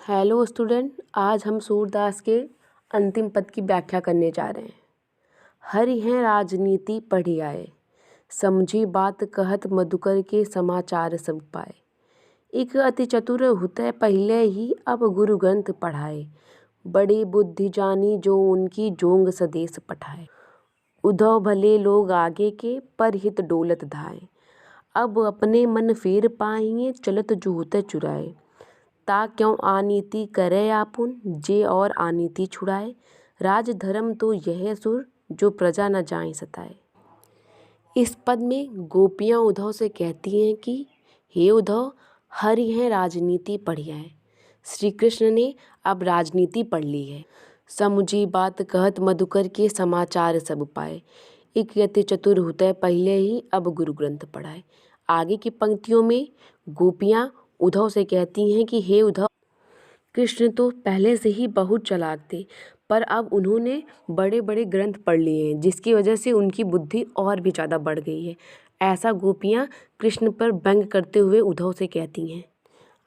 Hello student, आज हम सूरदास के अंतिम पद की व्याख्या करने जा रहे हैं। हरि हैं राजनीति पढ़ी आए, समझी बात कहत मधुकर के समाचार सब पाए। एक अति चतुर हुते पहले ही अब गुरु ग्रंथ पढ़ाए, बड़ी बुद्धि जानी जो उनकी जोंग सदेश पठाए। उधव भले लोग आगे के पर हित डोलत धाए, अब अपने मन फेर पाएंगे चलत जूहते चुराए। ता क्यों आनीति करे आपुन जे और आनीति छुड़ाए, राज धर्म तो यह सुर जो प्रजा न जाए सताए। इस पद में गोपियाँ उद्धव से कहती हैं कि हे उद्धव, हरि हैं राजनीति पढ़िया है। श्री कृष्ण ने अब राजनीति पढ़ ली है। समुझी बात कहत मधुकर के समाचार सब पाए, एक यति चतुर हुते पहले ही अब गुरु ग्रंथ पढ़ाए। आगे की पंक्तियों में गोपियाँ उद्धव से कहती हैं कि हे उद्धव, कृष्ण तो पहले से ही बहुत चालाक थे, पर अब उन्होंने बड़े बड़े ग्रंथ पढ़ लिए हैं, जिसकी वजह से उनकी बुद्धि और भी ज़्यादा बढ़ गई है। ऐसा गोपियाँ कृष्ण पर व्यंग करते हुए उद्धव से कहती हैं।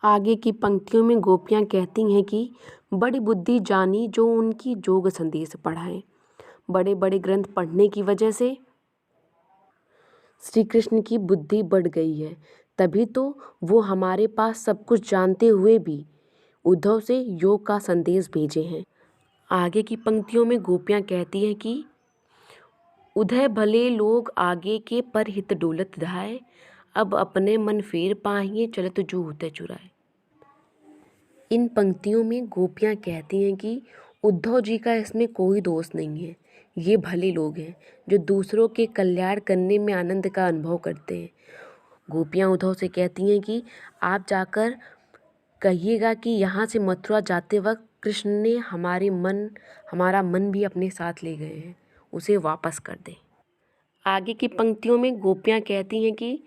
आगे की पंक्तियों में गोपियाँ कहती हैं कि बड़ी बुद्धि जानी जो उनकी जोग संदेश पढ़ाए। बड़े बड़े ग्रंथ पढ़ने की वजह से श्री कृष्ण की बुद्धि बढ़ गई है, तभी तो वो हमारे पास सब कुछ जानते हुए भी उद्धव से योग का संदेश भेजे हैं। आगे की पंक्तियों में गोपियाँ कहती हैं कि उधय भले लोग आगे के पर हित डोलत धाए, अब अपने मन फेर पाहिए चलत जू होते चुराए। इन पंक्तियों में गोपियाँ कहती हैं कि उद्धव जी का इसमें कोई दोष नहीं है। ये भले लोग हैं जो दूसरों के कल्याण करने में आनंद का अनुभव करते हैं। गोपियाँ उद्धव से कहती हैं कि आप जाकर कहिएगा कि यहाँ से मथुरा जाते वक्त कृष्ण ने हमारा मन भी अपने साथ ले गए हैं, उसे वापस कर दें। आगे की पंक्तियों में गोपियाँ कहती हैं कि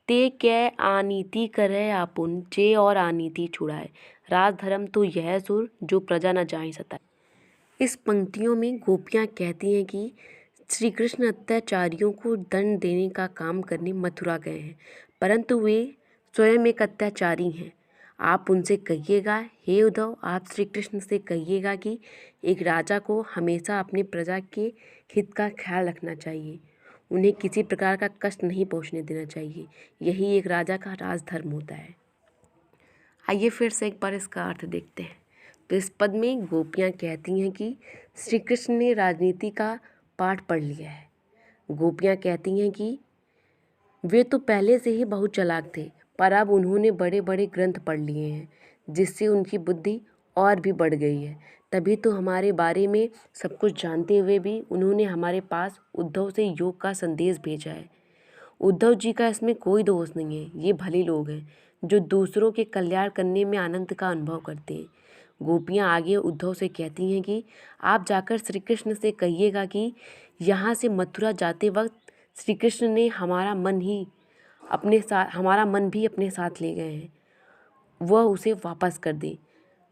ते कै आनीति करे आपुन जे और आनीति छुड़ाए, राज धर्म तो यह सुर जो प्रजा न जाए सताए। इस पंक्तियों में गोपियाँ कहती हैं कि श्री कृष्ण अत्याचारियों को दंड देने का काम करने मथुरा गए हैं, परंतु वे स्वयं एक अत्याचारी हैं। आप उनसे कहिएगा, हे उद्धव, आप श्री कृष्ण से कहिएगा कि एक राजा को हमेशा अपनी प्रजा के हित का ख्याल रखना चाहिए, उन्हें किसी प्रकार का कष्ट नहीं पहुंचने देना चाहिए। यही एक राजा का राजधर्म होता है। आइए फिर से एक बार इसका अर्थ देखते हैं। तो इस पद में गोपियाँ कहती हैं कि श्री कृष्ण ने राजनीति का पाठ पढ़ लिया है। गोपियाँ कहती हैं कि वे तो पहले से ही बहुत चालाक थे, पर अब उन्होंने बड़े बड़े ग्रंथ पढ़ लिए हैं, जिससे उनकी बुद्धि और भी बढ़ गई है। तभी तो हमारे बारे में सब कुछ जानते हुए भी उन्होंने हमारे पास उद्धव से योग का संदेश भेजा है। उद्धव जी का इसमें कोई दोष नहीं है। ये भले लोग हैं जो दूसरों के कल्याण करने में आनंद का अनुभव करते हैं। गोपियाँ आगे उद्धव से कहती हैं कि आप जाकर श्री कृष्ण से कहिएगा कि यहाँ से मथुरा जाते वक्त श्री कृष्ण ने हमारा मन भी अपने साथ ले गए हैं, वह उसे वापस कर दे।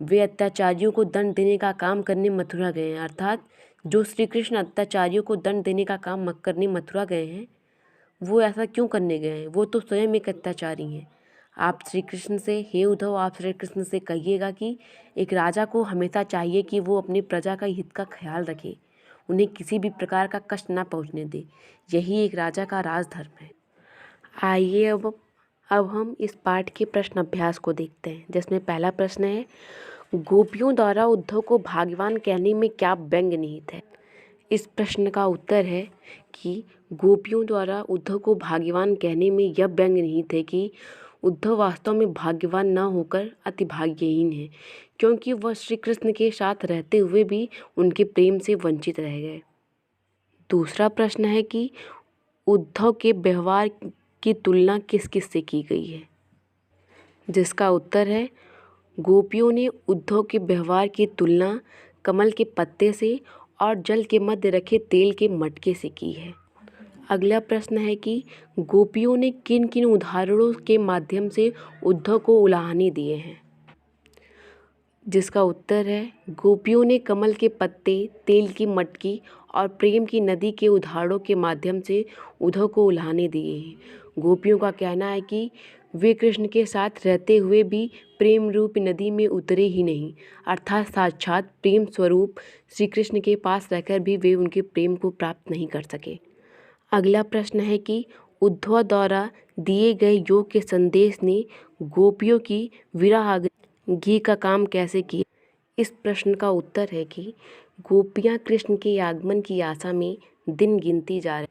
वे अत्याचारियों को दंड देने का काम करने मथुरा गए हैं, अर्थात जो श्री कृष्ण अत्याचारियों को दंड देने का काम करने मथुरा गए हैं, वो ऐसा क्यों करने गए हैं? वो तो स्वयं एक अत्याचारी हैं। आप श्री कृष्ण से, हे उद्धव, आप श्री कृष्ण से कहिएगा कि एक राजा को हमेशा चाहिए कि वो अपनी प्रजा का हित का ख्याल रखे, उन्हें किसी भी प्रकार का कष्ट ना पहुंचने दे। यही एक राजा का राजधर्म है। आइए अब हम इस पाठ के प्रश्न अभ्यास को देखते हैं, जिसमें पहला प्रश्न है, गोपियों द्वारा उद्धव को भाग्यवान कहने में क्या व्यंग निहित है? इस प्रश्न का उत्तर है कि गोपियों द्वारा उद्धव को भाग्यवान कहने में यह व्यंग निहित है कि उद्धव वास्तव में भाग्यवान न होकर अति भाग्यहीन है, क्योंकि वह श्री कृष्ण के साथ रहते हुए भी उनके प्रेम से वंचित रह गए। दूसरा प्रश्न है कि उद्धव के व्यवहार की तुलना किस किस से की गई है? जिसका उत्तर है, गोपियों ने उद्धव के व्यवहार की तुलना कमल के पत्ते से और जल के मध्य रखे तेल के मटके से की है। अगला प्रश्न है कि गोपियों ने किन किन उदाहरणों के माध्यम से उद्धव को उलाहने दिए हैं? जिसका उत्तर है, गोपियों ने कमल के पत्ते, तेल की मटकी और प्रेम की नदी के उदाहरणों के माध्यम से उद्धव को उलाहने दिए हैं। गोपियों का कहना है कि वे कृष्ण के साथ रहते हुए भी प्रेम रूप नदी में उतरे ही नहीं, अर्थात साक्षात प्रेम स्वरूप श्री कृष्ण के पास रहकर भी वे उनके प्रेम को प्राप्त नहीं कर सके। अगला प्रश्न है कि उद्धव द्वारा दिए गए योग के संदेश ने गोपियों की विरह घी का काम कैसे किया। इस प्रश्न का उत्तर है कि गोपियाँ कृष्ण के आगमन की आशा में दिन गिनती जा रही।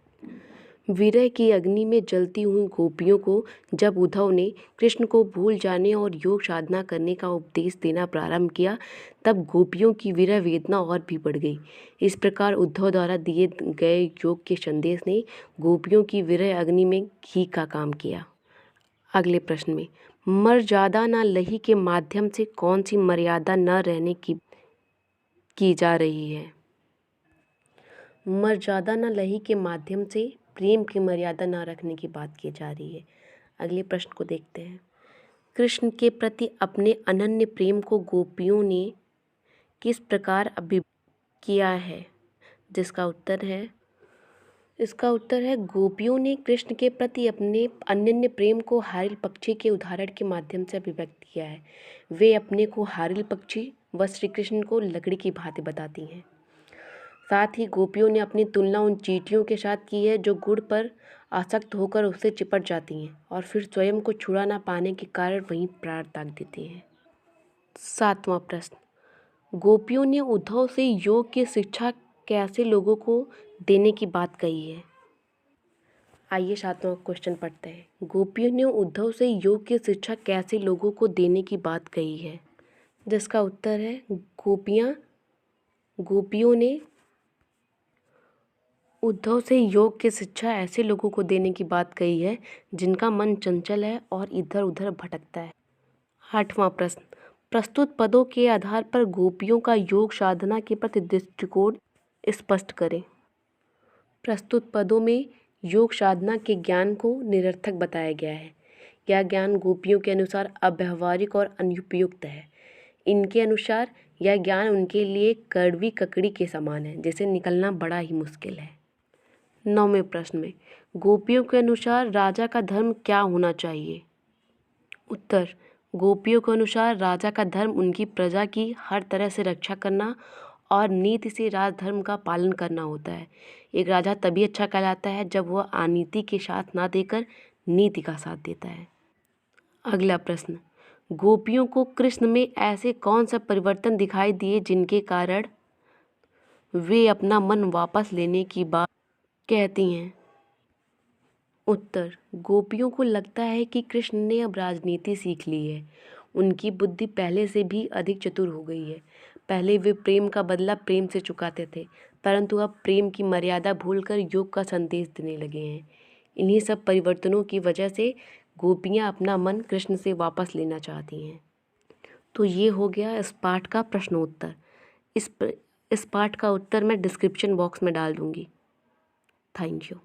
विरह की अग्नि में जलती हुई गोपियों को जब उद्धव ने कृष्ण को भूल जाने और योग साधना करने का उपदेश देना प्रारंभ किया, तब गोपियों की विरह वेदना और भी बढ़ गई। इस प्रकार उद्धव द्वारा दिए गए योग के संदेश ने गोपियों की विरह अग्नि में घी का काम किया। अगले प्रश्न में मर्यादा न लही के माध्यम से कौन सी मर्यादा न रहने की जा रही है। मर्यादा न लही के माध्यम से प्रेम की मर्यादा न रखने की बात की जा रही है। अगले प्रश्न को देखते हैं। कृष्ण के प्रति अपने अनन्य प्रेम को गोपियों ने किस प्रकार अभिव्यक्त किया है, जिसका उत्तर है, इसका उत्तर है गोपियों ने कृष्ण के प्रति अपने अनन्य प्रेम को हारिल पक्षी के उदाहरण के माध्यम से अभिव्यक्त किया है। वे अपने को हारिल पक्षी व श्री कृष्ण को लकड़ी की भांति बताती हैं। साथ ही गोपियों ने अपनी तुलना उन चींटियों के साथ की है जो गुड़ पर आसक्त होकर उससे चिपट जाती हैं और फिर स्वयं को छुड़ा ना पाने के कारण वहीं प्राण त्याग देती हैं। 7वां प्रश्न, गोपियों ने उद्धव से योग की शिक्षा कैसे लोगों को देने की बात कही है। आइए 7वां क्वेश्चन पढ़ते हैं। गोपियों ने उद्धव से योग की शिक्षा कैसे लोगों को देने की बात कही है, जिसका उत्तर है गोपियों ने उद्धव से योग की शिक्षा ऐसे लोगों को देने की बात कही है जिनका मन चंचल है और इधर उधर भटकता है। 8वां प्रश्न, प्रस्तुत पदों के आधार पर गोपियों का योग साधना के प्रति दृष्टिकोण स्पष्ट करें। प्रस्तुत पदों में योग साधना के ज्ञान को निरर्थक बताया गया है। यह ज्ञान गोपियों के अनुसार अव्यावहारिक और अनुपयुक्त है। इनके अनुसार यह ज्ञान उनके लिए कड़वी ककड़ी के समान है, जिसे निकलना बड़ा ही मुश्किल है। 9वें प्रश्न में गोपियों के अनुसार राजा का धर्म क्या होना चाहिए। उत्तर, गोपियों के अनुसार राजा का धर्म उनकी प्रजा की हर तरह से रक्षा करना और नीति से राजधर्म का पालन करना होता है। एक राजा तभी अच्छा कहलाता है जब वह अनीति के साथ ना देकर नीति का साथ देता है। अगला प्रश्न, गोपियों को कृष्ण में ऐसे कौन सा परिवर्तन दिखाई दिए जिनके कारण वे अपना मन वापस लेने की बात कहती हैं। उत्तर, गोपियों को लगता है कि कृष्ण ने अब राजनीति सीख ली है। उनकी बुद्धि पहले से भी अधिक चतुर हो गई है। पहले वे प्रेम का बदला प्रेम से चुकाते थे, परंतु अब प्रेम की मर्यादा भूलकर योग का संदेश देने लगे हैं। इन्हीं सब परिवर्तनों की वजह से गोपियाँ अपना मन कृष्ण से वापस लेना चाहती हैं। तो ये हो गया इस पाठ का प्रश्नोत्तर। इस पाठ का उत्तर मैं डिस्क्रिप्शन बॉक्स में डाल दूँगी। Thank you.